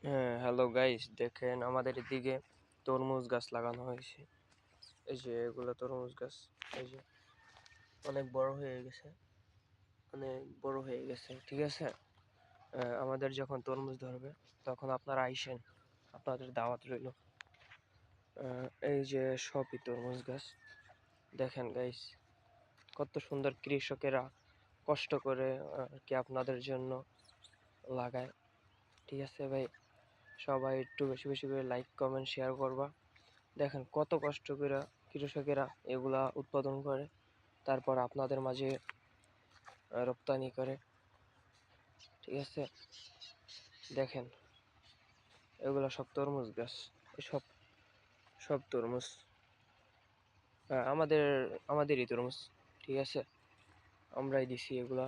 হ্যাঁ, hello guys, দেখেন আমাদের এদিকে তরমুজ গাছ লাগানো হয়েছে। এই যে এগুলো তরমুজ গাছ, এই যে অনেক বড় হয়ে গেছে, অনেক বড় হয়ে গেছে, ঠিক আছে। আমাদের যখন তরমুজ ধরবে তখন আপনারা আইসেন, আপনাদের দাওয়াত রইল। এই যে সবই তরমুজ গাছ, দেখেন গাইস, কত সুন্দর কৃষকেরা কষ্ট করে কি আপনাদের জন্য লাগায়, ঠিক আছে ভাই। সবাই একটু বেশি বেশি করে লাইক কমেন্ট শেয়ার করবা। দেখেন কত কষ্ট করে কৃষকেরা এগুলা উৎপাদন করে, তারপর আপনাদের মাঝে রপ্তানি করে, ঠিক আছে। দেখেন এগুলা সব তরমুজ গাছ, সব সব তরমুজ, আমাদের আমাদেরই তরমুজ, ঠিক আছে। আমরাই দিছি এগুলা,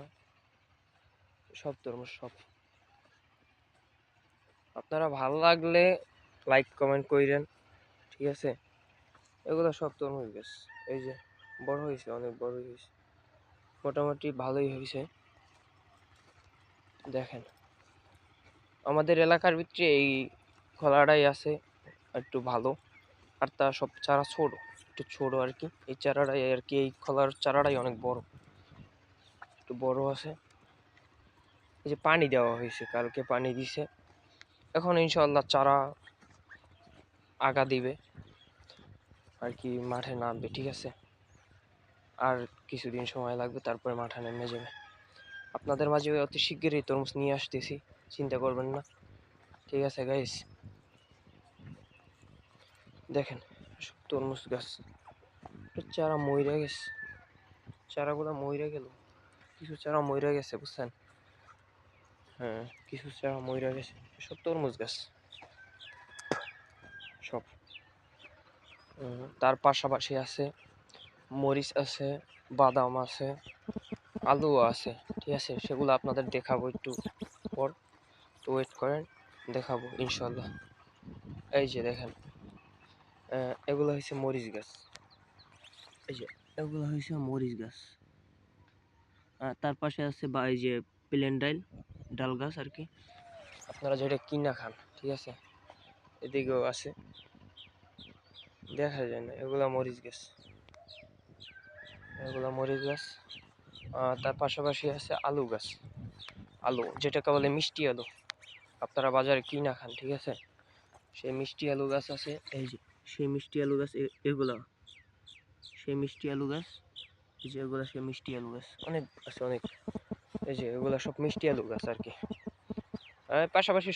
সব তরমুজ সব। আপনারা ভালো লাগলে লাইক কমেন্ট কইরেন, ঠিক আছে। এগুলা সব তরমুজ গাছ, এই যে বড় হয়েছে, অনেক বড় হয়েছে, মোটামুটি ভালোই হয়েছে। দেখেন আমাদের এলাকার ভিতরে এই খোলাটাই আছে একটু ভালো, আর তা সব চারা ছোট, একটু ছোট আর কি। এই চারাটাই আর কি, এই খোলার চারাটাই অনেক বড়, একটু বড় আছে। এই যে পানি দেওয়া হয়েছে, কালকে পানি দিছে, এখন ইনশাল্লাহ চারা আগা দিবে আর কি, মাঠে নামবে, ঠিক আছে। আর কিছুদিন সময় লাগবে, তারপরে মাঠে নেমে যাবে। আপনাদের মাঝে অতি শিগগিরই তরমুজ নিয়ে আসতেছি, চিন্তা করবেন না, ঠিক আছে গাইস। দেখেন সব তরমুজ গাছ, চারা মইরা গেছে, চারাগুলা মইরা গেল, কিছু চারা মইরা গেছে, বুঝছেন। হ্যাঁ, কিছু চারা মইরা গেছে, সব তরমুজ গাছ সব। তার পাশাপাশি আছে মরিচ আছে, বাদাম আছে, আলু আছে, ঠিক আছে। সেগুলো আপনাদের দেখাবো একটু পর, তো ওয়েট করেন, দেখাবো ইনশাল্লাহ। এই যে দেখেন, এগুলো হয়েছে মরিচ গাছ, এই যে এগুলো হয়েছে মরিচ গাছ। তার পাশে আছে বা এই যে প্লেন ডাল, ডাল গাছ আর কি, আপনারা যেটা কিনা খান, ঠিক আছে। এদিকেও আছে, দেখা যায় না, এগুলা মরিচ গাছ, এগুলা মরিচ গাছ। তার পাশাপাশি আছে আলু গাছ, আলু যেটাকে বলে মিষ্টি আলু, আপনারা বাজারে কিনা খান, ঠিক আছে। সেই মিষ্টি আলু গাছ আছে, এই যে সেই মিষ্টি আলু গাছ, এগুলা সেই মিষ্টি আলু গাছ, এই যে এগুলা সেই মিষ্টি আলু গাছ, অনেক আছে অনেক। এই যে এগুলা সব মিষ্টি আলু গাছ আর কি, পাশাপাশি